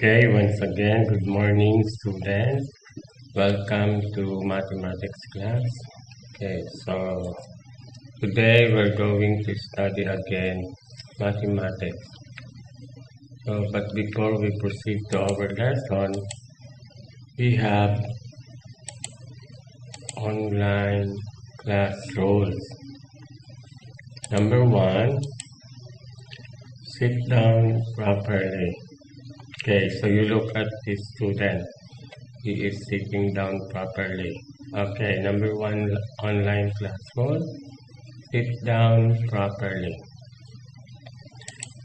Okay, once again, good morning, students. Welcome to mathematics class. Okay, so today we're going to study again mathematics. But before we proceed to our lesson, we have online class rules. Number one, sit down properly. Okay, so you look at the student. He is sitting down properly. Okay, number one online class rule, sit down properly.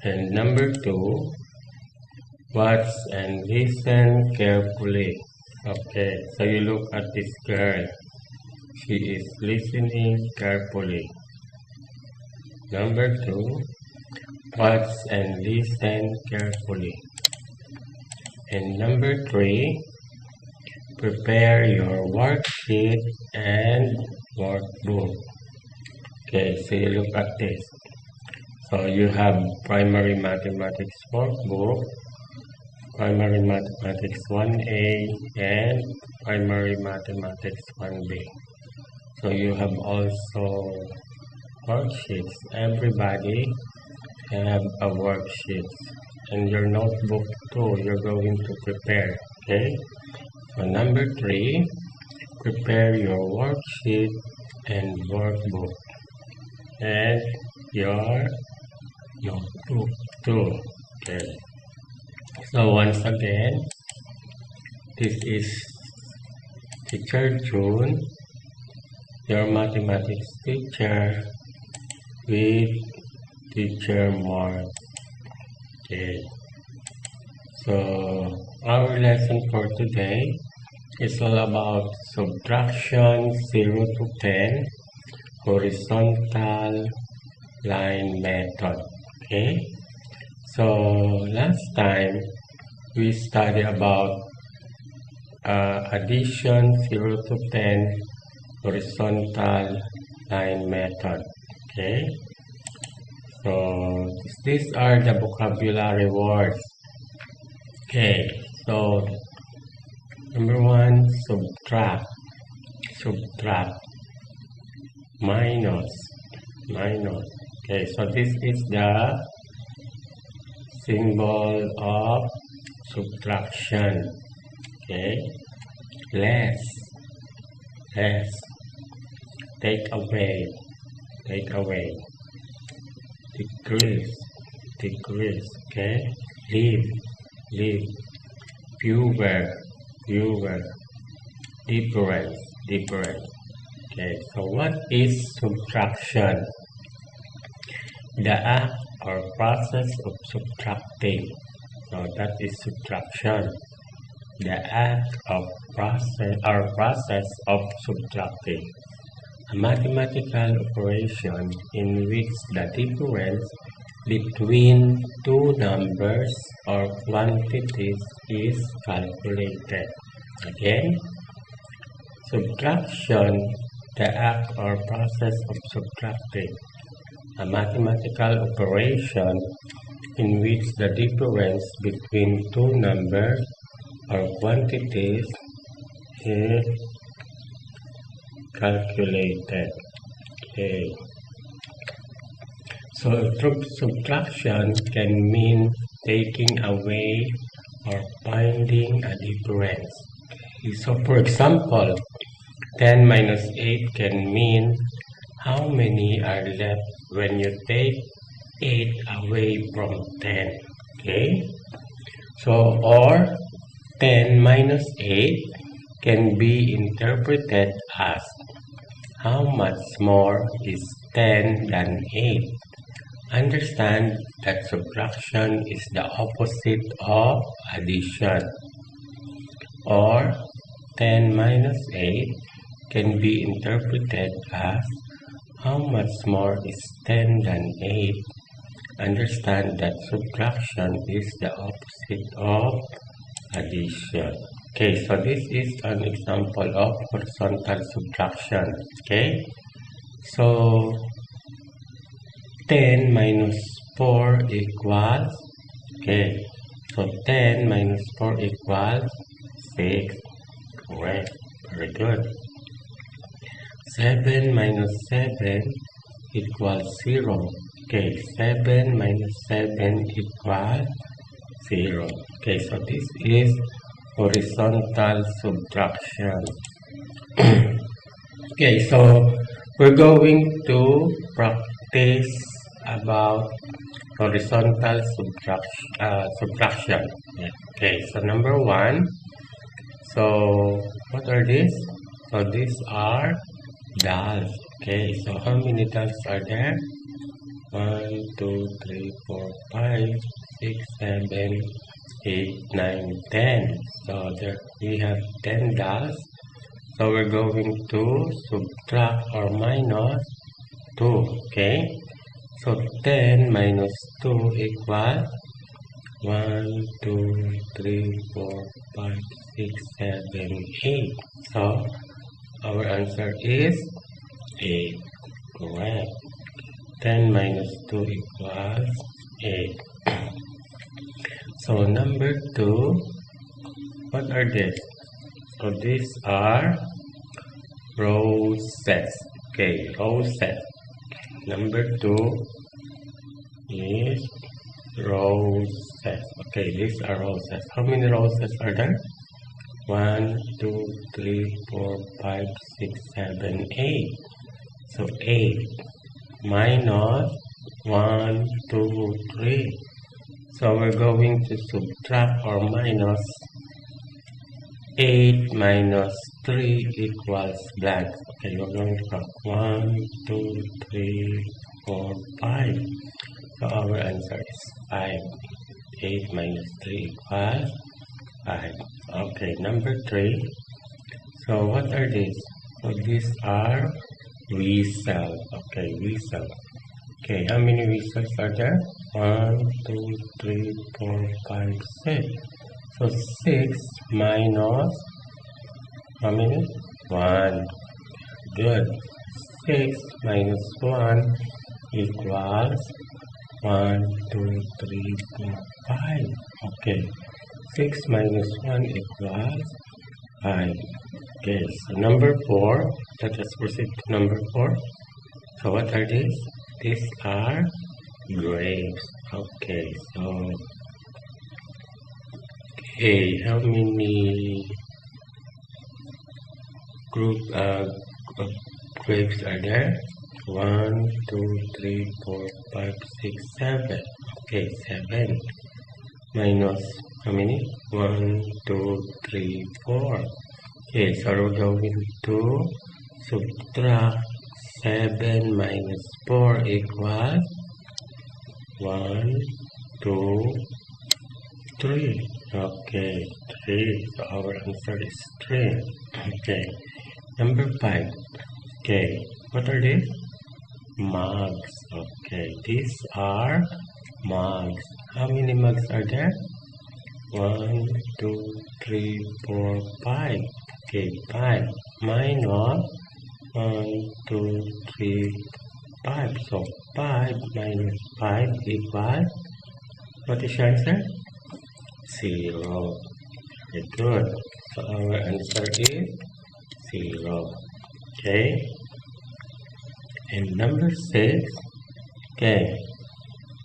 And number two, watch and listen carefully. Okay, so you look at this girl. She is listening carefully. Number two, watch and listen carefully. And number three, prepare your worksheet and workbook. Okay, so you look at this. So you have primary mathematics workbook, primary mathematics 1A, and primary mathematics 1B. So you have also worksheets. Everybody have a worksheet. And your notebook too, you're going to prepare. Okay? So number three, prepare your worksheet and workbook and your notebook too. Okay. So once again, this is Teacher June, your mathematics teacher with Teacher Mark. Okay. So our lesson for today is all about subtraction 0 to 10 horizontal line method. Okay, so last time we studied about addition 0 to 10 horizontal line method. Okay, so these are the vocabulary words. Okay, so number one, subtract, minus. Okay, so this is the symbol of subtraction. Okay, less, take away, decrease, okay, leave, fewer, difference. Okay, so what is subtraction? The act or process of subtracting. So that is subtraction. The act of process of subtracting. A mathematical operation in which the difference between two numbers or quantities is calculated. Again, subtraction, the act or process of subtracting. A mathematical operation in which the difference between two numbers or quantities is calculated. Okay. So subtraction can mean taking away or finding a difference. So for example, 10 minus 8 can mean how many are left when you take 8 away from 10. Okay? So, or 10 minus 8 can be interpreted as how much more is 10 than 8. Understand that subtraction is the opposite of addition. Or 10 minus 8 can be interpreted as how much more is 10 than 8? Understand that subtraction is the opposite of addition. Okay, so this is an example of horizontal subtraction. Okay, so 10 minus 4 equals, okay, So 10 minus 4 equals 6. Correct. Very good. 7 minus 7 equals 0. Okay, 7 minus 7 equals 0. Okay, so this is horizontal subtraction. Okay, so we're going to practice about horizontal subtraction. Okay, so number 1. So what are these? So these are dolls. Okay, so how many dolls are there? 1, 2, 3, 4, 5, 6, 7, 8, 9, 10. So there we have 10 dolls. So we're going to subtract or minus 2. Okay, so 10 minus 2 equals 1, 2, 3, 4, 5, 6, 7, 8. So our answer is 8. Correct. 10 minus 2 equals 8. So number 2, what are these? So these are roses. Okay, roses. Number 2 is roses. Okay, these are roses. How many roses are there? 1, 2, 3, 4, 5, 6, 7, 8. So 8 minus 1, 2, 3. So we're going to subtract or minus 8 minus 3 equals blank. Okay, we're going to count 1, 2, 3, 4, 5. So our answer is 5. 8 minus 3 equals 5. Okay, number 3. So what are these? So these are whistles. Okay, whistles. Okay, how many whistles are there? 1, 2, 3, 4, 5, 6. So 6 minus how many? 1. Good. 6 minus 1 equals 1, 2, 3, 4, 5. Okay. 6 minus 1 equals 5. Okay, so number 4. Let us proceed to number 4. So what are these? These are grapes. Okay, so how many group of grapes are there? 1, 2, 3, 4, 5, 6, 7. Okay, 7 minus how many? 1, 2, 3, 4. Okay, so we're going to subtract 7 minus 4 equals 1, 2, 3. Okay, 3. So our answer is 3. Okay, number 5. Okay, what are these? Mugs. Okay, these are mugs. How many mugs are there? 1, 2, 3, 4, 5. Okay, 5 minus 1, 2, 3, 5. So 5 minus 5 equals, what is your answer? 0. Very good. So our answer is 0. Okay. And number 6. Okay.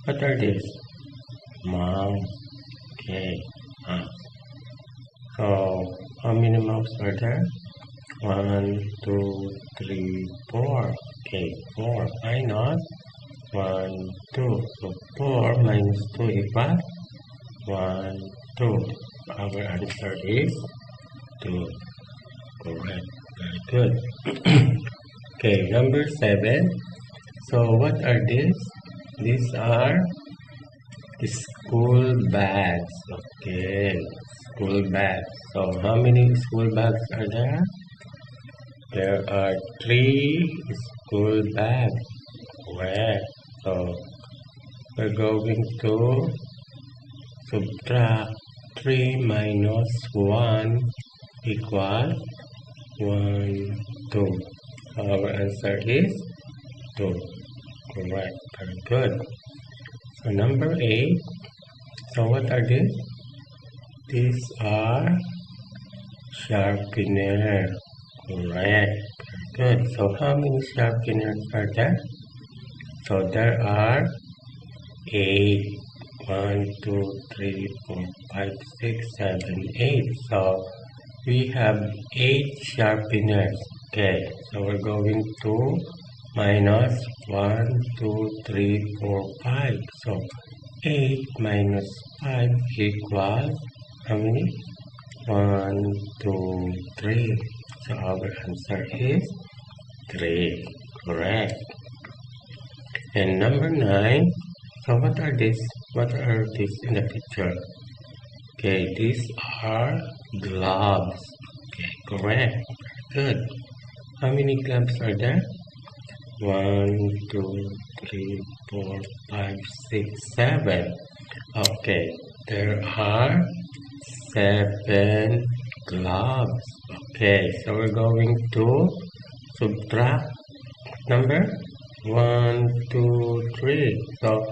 What are these? Mouse. Okay. So how many mouse are there? 1, 2, 3, 4. Okay, 4 minus 1, 2. So 4 minus 2 equals 1, 2. Our answer is 2. Correct. Very good. Okay, number 7. So what are these? These are school bags. Okay, school bags. So how many school bags are there? There are 3 school bags. Correct. So we're going to subtract 3 minus 1 equals 1, 2. Our answer is 2. Correct. Very good. So number 8. So what are these? These are sharpener. Correct. Good. So how many sharpeners are there? So there are 8. 1, 2, 3, 4, 5, 6, 7, 8. So we have 8 sharpeners. Okay, so we're going to minus 1, 2, 3, 4, 5. So 8 minus 5 equals how many? 1, 2, 3. So our answer is 3. Correct. And number 9. So what are these? What are these in the picture? Okay, these are gloves. Okay, correct. Good. How many gloves are there? 1, 2, 3, 4, 5, 6, 7. Okay, there are 7 gloves. Okay, so we're going to subtract number 1, 2, 3. So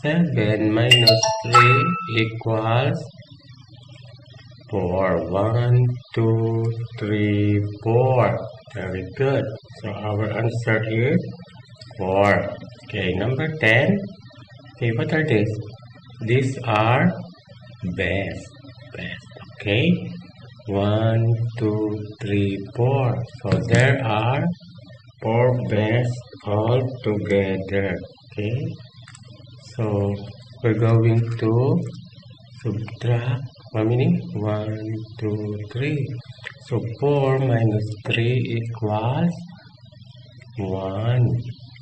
7 minus 3 equals 4. 1, 2, 3, 4. Very good. So our answer is 4. Okay, number 10. Okay, what are these? These are best. Okay. 1, 2, 3, 4. So there are 4 bears all together. Okay. So we're going to subtract how many? 1, 2, 3. So 4 minus 3 equals 1.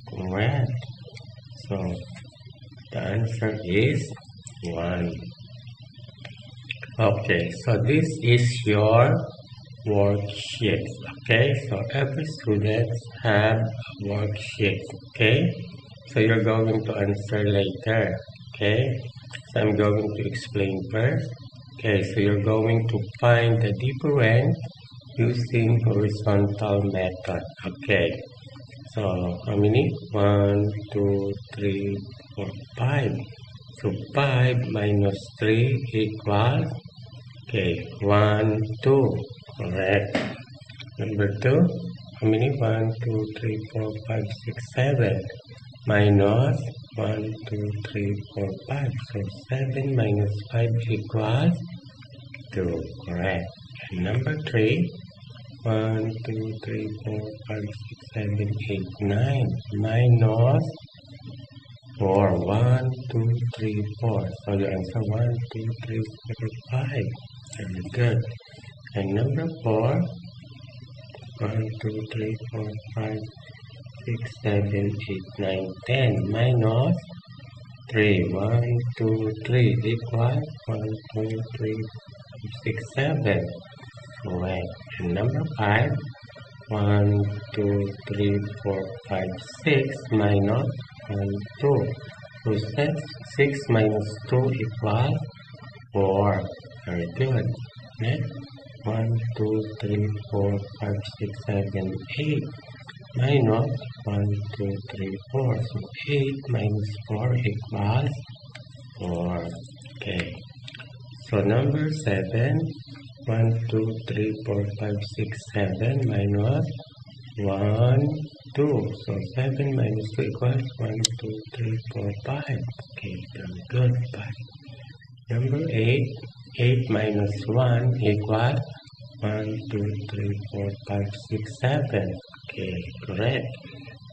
Correct. So the answer is 1. Okay, so this is your worksheet. Okay, so every student have a worksheet. Okay, so you're going to answer later. Okay, so I'm going to explain first. Okay, so you're going to find the difference using horizontal method. Okay, so how many? 1, 2, 3, 4, 5. So 5 minus 3 equals, okay, 1, 2. Correct. Number 2, how many? 1, 2, 3, 4, 5, 6, 7. Minus 1, 2, 3, 4, 5. So 7 minus 5 equals 2. Correct. And number 3, 1, 2, 3, 4, 5, 6, 7, 8, 9. Minus 4. 1, 2, 3, 4. So the answer 1, 2, 3, 4, 5. Very good. And number 4. 1, 2, 3, 4, 5, 6, 7, 8, 9, 10. Minus 3. 1, 2, 3 equals 1, 2, 3, 6, 7. Correct. And number 5. 1, 2, 3, 4, 5, 6 minus 1, 2. So 6 minus 2 equals 4. Very good. Next, 1, 2, 3, 4, 5, 6, 7, 8. Minus 1, 2, 3, 4. So 8 minus 4 equals 4. Okay. So number 7. 1, 2, 3, 4, 5, 6, 7 minus 1, 2. So 7 minus 2 equals 1, 2, 3, 4, 5. Okay, very good. 5. Number 8. 8 minus 1 equals 1, 2, 3, 4, 5, 6, 7. Okay, correct.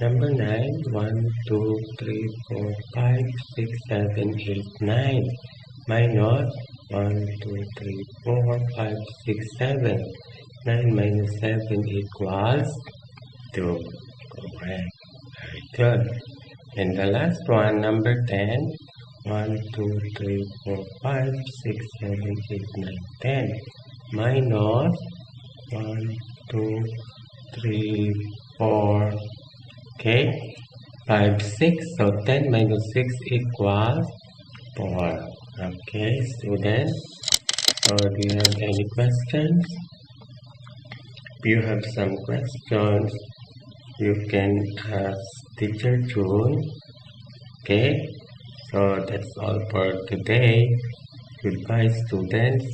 Number 9. 1, 2, 3, 4, 5, 6, 7, 8, 9. Minus 1, 2, 3, 4, 5, 6, 7. 9 minus 7 equals 2. Correct. Very good. And the last one, number 10. 1, 2, 3, 4, 5, 6, 7, 8, 9, 10. Minus 1, 2, 3, 4. Okay. 5, 6. So 10 minus 6 equals 4. Okay, students. So do you have any questions? If you have some questions, you can ask Teacher June. Okay, so that's all for today. Goodbye, students.